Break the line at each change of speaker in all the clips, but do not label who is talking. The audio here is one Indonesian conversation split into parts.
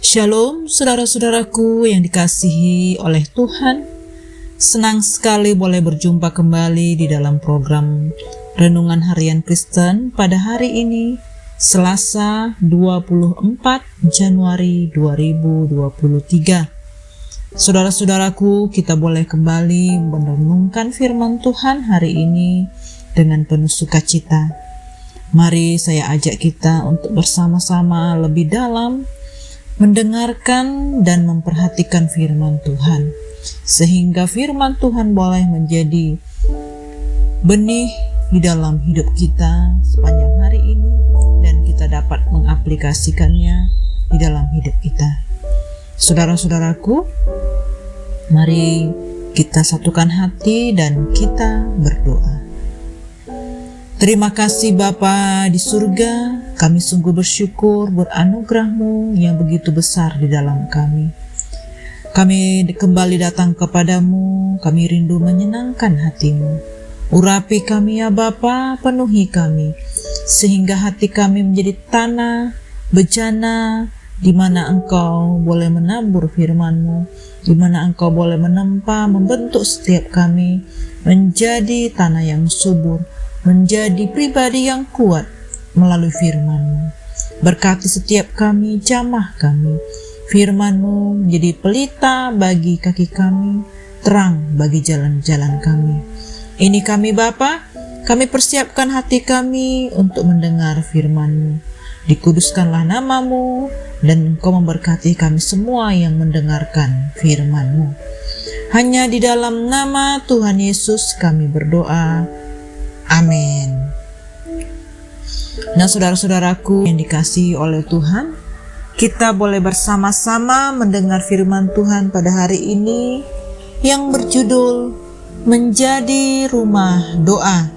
Shalom saudara-saudaraku yang dikasihi oleh Tuhan. Senang sekali boleh berjumpa kembali di dalam program Renungan Harian Kristen pada hari ini, Selasa 24 Januari 2023. Saudara-saudaraku, kita boleh kembali merenungkan firman Tuhan hari ini dengan penuh sukacita. Mari saya ajak kita untuk bersama-sama lebih dalam mendengarkan dan memperhatikan firman Tuhan, sehingga firman Tuhan boleh menjadi benih di dalam hidup kita sepanjang hari ini dan kita dapat mengaplikasikannya di dalam hidup kita. Saudara-saudaraku, mari kita satukan hati dan kita berdoa. Terima kasih Bapa di surga, kami sungguh bersyukur buat anugerah-Mu yang begitu besar di dalam kami. Kami kembali datang kepadamu, kami rindu menyenangkan hati-Mu. Urapi kami ya Bapa, penuhi kami, sehingga hati kami menjadi tanah, bejana, di mana Engkau boleh menabur firman-Mu, di mana Engkau boleh menempa, membentuk setiap kami menjadi tanah yang subur, menjadi pribadi yang kuat melalui firman-Mu. Berkati setiap kami, jamah kami. Firman-Mu menjadi pelita bagi kaki kami, terang bagi jalan-jalan kami. Ini kami Bapa, kami persiapkan hati kami untuk mendengar firman-Mu. Dikuduskanlah nama-Mu, dan Engkau memberkati kami semua yang mendengarkan firman-Mu. Hanya di dalam nama Tuhan Yesus kami berdoa. Amin. Nah, saudara-saudaraku yang dikasihi oleh Tuhan, kita boleh bersama-sama mendengar firman Tuhan pada hari ini yang berjudul Menjadi Rumah Doa.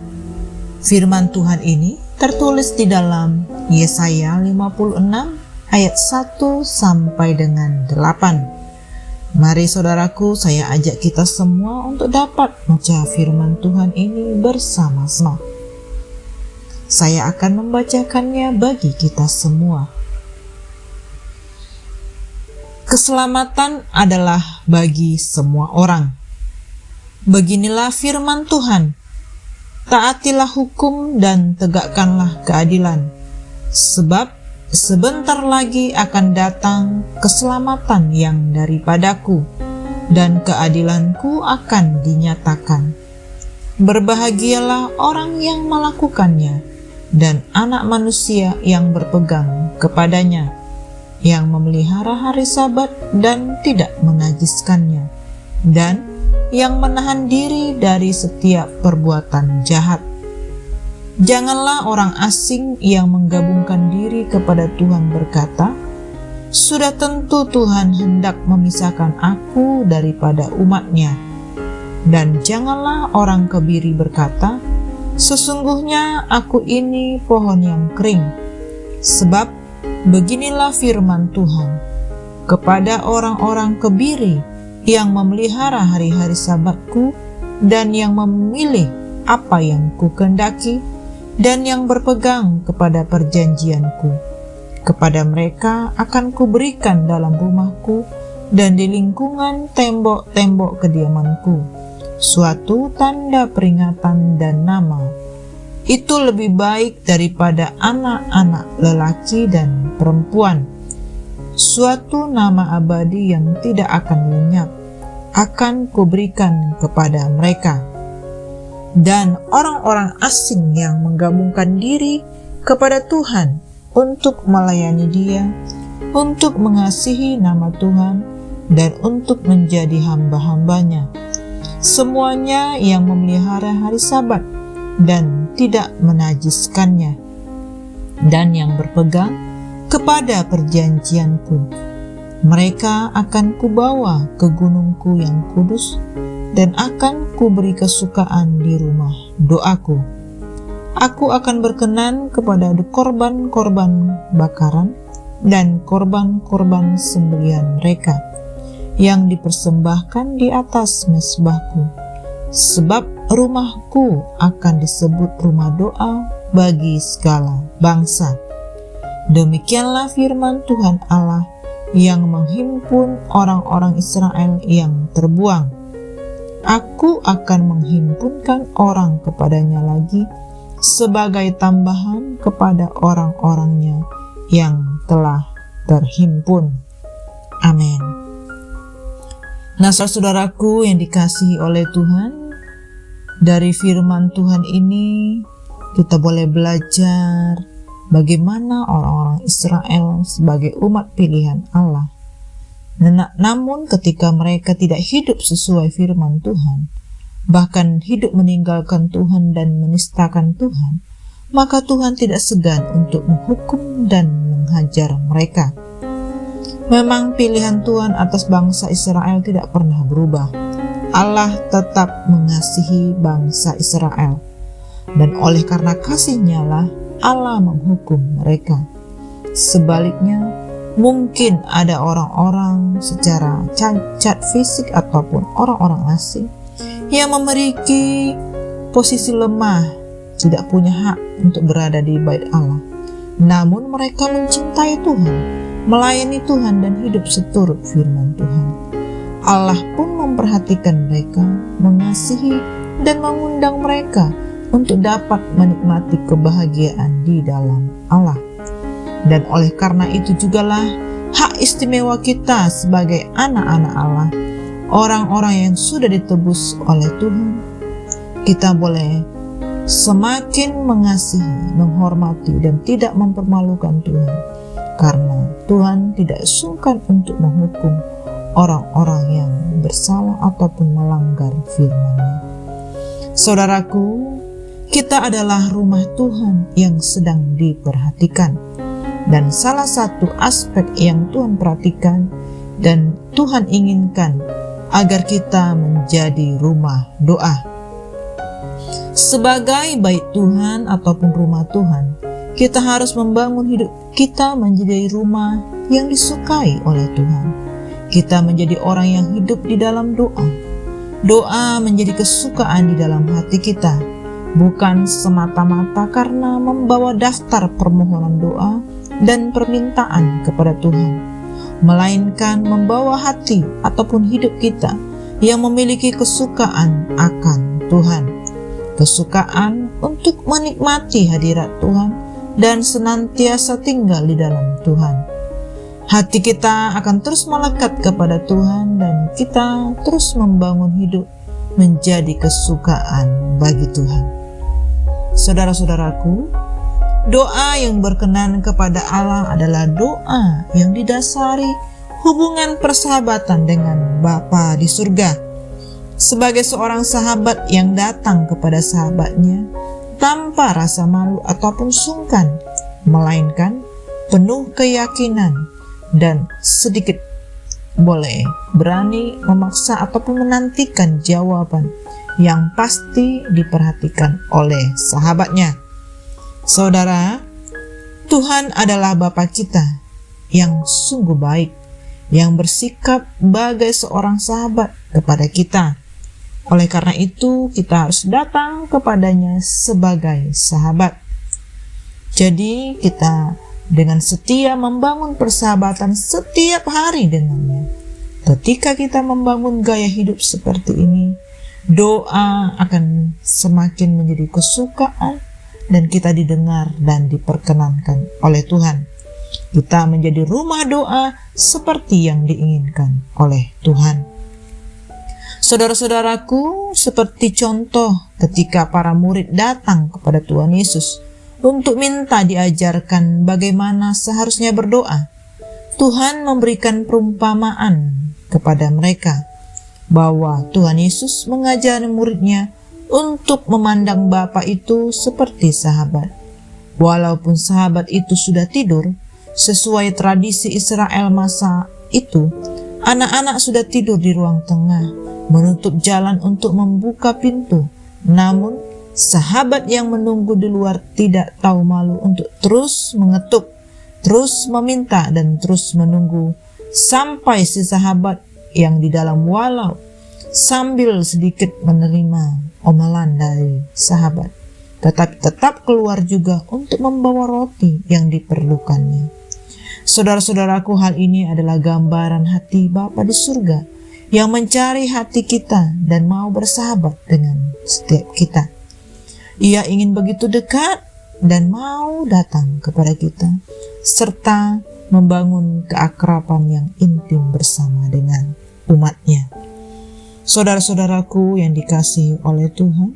Firman Tuhan ini tertulis di dalam Yesaya 56 ayat 1 sampai dengan 8. Mari saudaraku, saya ajak kita semua untuk dapat membaca firman Tuhan ini bersama-sama. Saya akan membacakannya bagi kita semua. Keselamatan adalah bagi semua orang. Beginilah firman Tuhan. Taatilah hukum dan tegakkanlah keadilan, sebab sebentar lagi akan datang keselamatan yang daripadaku, dan keadilanku akan dinyatakan. Berbahagialah orang yang melakukannya, dan anak manusia yang berpegang kepadanya, yang memelihara hari Sabat dan tidak menajiskannya, dan yang menahan diri dari setiap perbuatan jahat. Janganlah orang asing yang menggabungkan diri kepada Tuhan berkata, "Sudah tentu Tuhan hendak memisahkan aku daripada umat-Nya." Dan janganlah orang kebiri berkata, "Sesungguhnya aku ini pohon yang kering." Sebab beginilah firman Tuhan, kepada orang-orang kebiri yang memelihara hari-hari Sabatku dan yang memilih apa yang kukendaki, dan yang berpegang kepada perjanjianku, kepada mereka akan kuberikan dalam rumahku dan di lingkungan tembok-tembok kediamanku suatu tanda peringatan dan nama. Itu lebih baik daripada anak-anak lelaki dan perempuan. Suatu nama abadi yang tidak akan lenyap akan kuberikan kepada mereka. Dan orang-orang asing yang menggabungkan diri kepada Tuhan untuk melayani Dia, untuk mengasihi nama Tuhan, dan untuk menjadi hamba-hambanya. Semuanya yang memelihara hari Sabat dan tidak menajiskannya, dan yang berpegang kepada perjanjianku. Mereka akan kubawa ke gunungku yang kudus, dan akan kuberi kesukaan di rumah doaku. Aku akan berkenan kepada korban-korban bakaran dan korban-korban sembelihan mereka yang dipersembahkan di atas mezbahku. Sebab rumahku akan disebut rumah doa bagi segala bangsa. Demikianlah firman Tuhan Allah yang menghimpun orang-orang Israel yang terbuang. Aku akan menghimpunkan orang kepadanya lagi sebagai tambahan kepada orang-orangnya yang telah terhimpun. Amin. Nah, saudaraku yang dikasihi oleh Tuhan, dari firman Tuhan ini kita boleh belajar bagaimana orang-orang Israel sebagai umat pilihan Allah. Namun ketika mereka tidak hidup sesuai firman Tuhan, bahkan hidup meninggalkan Tuhan dan menistakan Tuhan, maka Tuhan tidak segan untuk menghukum dan menghajar mereka. Memang pilihan Tuhan atas bangsa Israel tidak pernah berubah. Allah tetap mengasihi bangsa Israel, dan oleh karena kasih-Nya lah Allah menghukum mereka. Sebaliknya, mungkin ada orang-orang secara cacat fisik ataupun orang-orang asing yang memiliki posisi lemah, tidak punya hak untuk berada di bait Allah. Namun mereka mencintai Tuhan, melayani Tuhan dan hidup seturut firman Tuhan. Allah pun memperhatikan mereka, mengasihi dan mengundang mereka untuk dapat menikmati kebahagiaan di dalam Allah. Dan oleh karena itu jugalah hak istimewa kita sebagai anak-anak Allah, orang-orang yang sudah ditebus oleh Tuhan. Kita boleh semakin mengasihi, menghormati dan tidak mempermalukan Tuhan, karena Tuhan tidak sungkan untuk menghukum orang-orang yang bersalah ataupun melanggar firman-Nya. Saudaraku, kita adalah rumah Tuhan yang sedang diperhatikan. Dan salah satu aspek yang Tuhan perhatikan dan Tuhan inginkan agar kita menjadi rumah doa. Sebagai bait Tuhan ataupun rumah Tuhan, kita harus membangun hidup kita menjadi rumah yang disukai oleh Tuhan. Kita menjadi orang yang hidup di dalam doa. Doa menjadi kesukaan di dalam hati kita, bukan semata-mata karena membawa daftar permohonan doa dan permintaan kepada Tuhan, melainkan membawa hati ataupun hidup kita yang memiliki kesukaan akan Tuhan, kesukaan untuk menikmati hadirat Tuhan dan senantiasa tinggal di dalam Tuhan. Hati kita akan terus melekat kepada Tuhan dan kita terus membangun hidup menjadi kesukaan bagi Tuhan. Saudara-saudaraku, doa yang berkenan kepada Allah adalah doa yang didasari hubungan persahabatan dengan Bapa di surga. Sebagai seorang sahabat yang datang kepada sahabatnya tanpa rasa malu ataupun sungkan, melainkan penuh keyakinan dan sedikit boleh berani memaksa ataupun menantikan jawaban yang pasti diperhatikan oleh sahabatnya. Saudara, Tuhan adalah Bapa kita yang sungguh baik, yang bersikap bagai seorang sahabat kepada kita. Oleh karena itu, kita harus datang kepadanya sebagai sahabat. Jadi, kita dengan setia membangun persahabatan setiap hari dengannya. Ketika kita membangun gaya hidup seperti ini, doa akan semakin menjadi kesukaan dan kita didengar dan diperkenankan oleh Tuhan. Kita menjadi rumah doa seperti yang diinginkan oleh Tuhan. Saudara-saudaraku, seperti contoh ketika para murid datang kepada Tuhan Yesus untuk minta diajarkan bagaimana seharusnya berdoa, Tuhan memberikan perumpamaan kepada mereka bahwa Tuhan Yesus mengajari muridnya untuk memandang Bapa itu seperti sahabat. Walaupun sahabat itu sudah tidur, sesuai tradisi Israel masa itu, anak-anak sudah tidur di ruang tengah, menutup jalan untuk membuka pintu. Namun, sahabat yang menunggu di luar tidak tahu malu untuk terus mengetuk, terus meminta dan terus menunggu sampai si sahabat yang di dalam walau sambil sedikit menerima omelan dari sahabat, tetapi tetap keluar juga untuk membawa roti yang diperlukannya. Saudara-saudaraku, hal ini adalah gambaran hati Bapa di surga yang mencari hati kita dan mau bersahabat dengan setiap kita. Ia ingin begitu dekat dan mau datang kepada kita, serta membangun keakraban yang intim bersama dengan umatnya. Saudara-saudaraku yang dikasihi oleh Tuhan,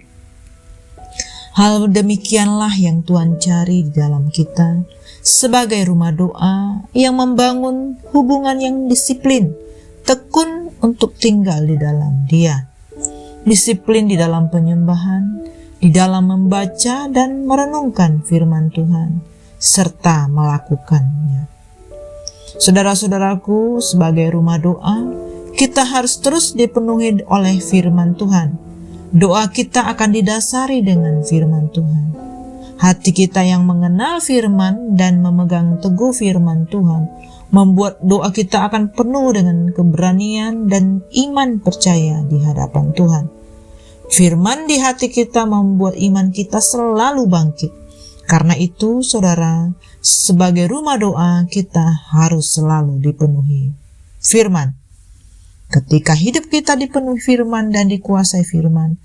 hal demikianlah yang Tuhan cari di dalam kita sebagai rumah doa yang membangun hubungan yang disiplin, tekun untuk tinggal di dalam Dia. Disiplin di dalam penyembahan, di dalam membaca dan merenungkan firman Tuhan, serta melakukannya. Saudara-saudaraku, sebagai rumah doa, kita harus terus dipenuhi oleh firman Tuhan. Doa kita akan didasari dengan firman Tuhan. Hati kita yang mengenal firman dan memegang teguh firman Tuhan membuat doa kita akan penuh dengan keberanian dan iman percaya di hadapan Tuhan. Firman di hati kita membuat iman kita selalu bangkit. Karena itu, saudara, sebagai rumah doa kita harus selalu dipenuhi firman. Ketika hidup kita dipenuhi firman dan dikuasai firman,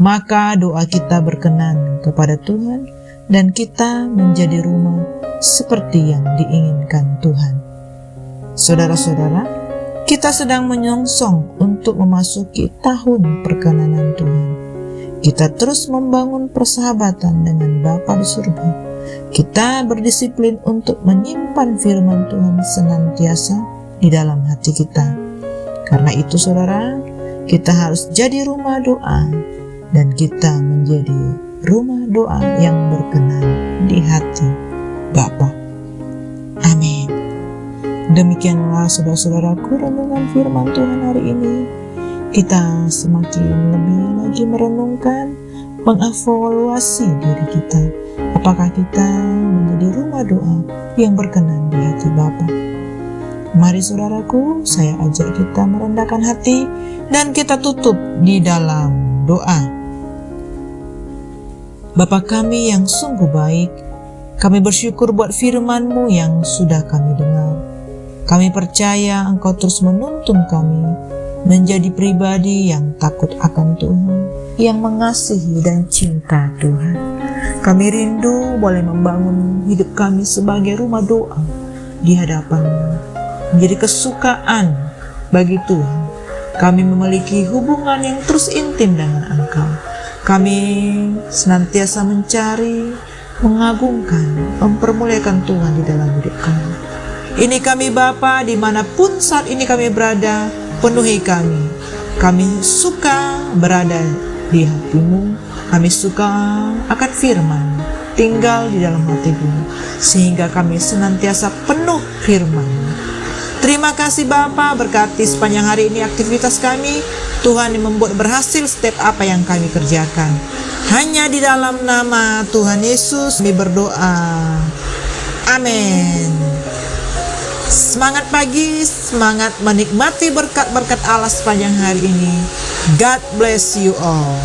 maka doa kita berkenan kepada Tuhan dan kita menjadi rumah seperti yang diinginkan Tuhan. Saudara-saudara, kita sedang menyongsong untuk memasuki tahun perkenanan Tuhan. Kita terus membangun persahabatan dengan Bapa di surga. Kita berdisiplin untuk menyimpan firman Tuhan senantiasa di dalam hati kita. Karena itu, saudara, kita harus jadi rumah doa dan kita menjadi rumah doa yang berkenan di hati Bapa. Amin. Demikianlah saudara-saudaraku renungan firman Tuhan hari ini. Kita semakin lebih lagi merenungkan, mengevaluasi diri kita. Apakah kita menjadi rumah doa yang berkenan di hati Bapa? Mari saudaraku, saya ajak kita merendahkan hati dan kita tutup di dalam doa. Bapa kami yang sungguh baik, kami bersyukur buat firman-Mu yang sudah kami dengar. Kami percaya Engkau terus menuntun kami menjadi pribadi yang takut akan Tuhan, yang mengasihi dan cinta Tuhan. Kami rindu boleh membangun hidup kami sebagai rumah doa di hadapan-Mu, menjadi kesukaan bagi Tuhan. Kami memiliki hubungan yang terus intim dengan Engkau. Kami senantiasa mencari, mengagungkan, mempermuliakan Tuhan di dalam hidup kami. Ini kami Bapa, dimanapun saat ini kami berada, penuhi kami. Kami suka berada di hati-Mu, kami suka akan firman, tinggal di dalam hati-Mu, sehingga kami senantiasa penuh firman. Terima kasih Bapa, berkati sepanjang hari ini aktivitas kami. Tuhan yang membuat berhasil setiap apa yang kami kerjakan. Hanya di dalam nama Tuhan Yesus kami berdoa. Amin. Semangat pagi, semangat menikmati berkat-berkat Allah sepanjang hari ini. God bless you all.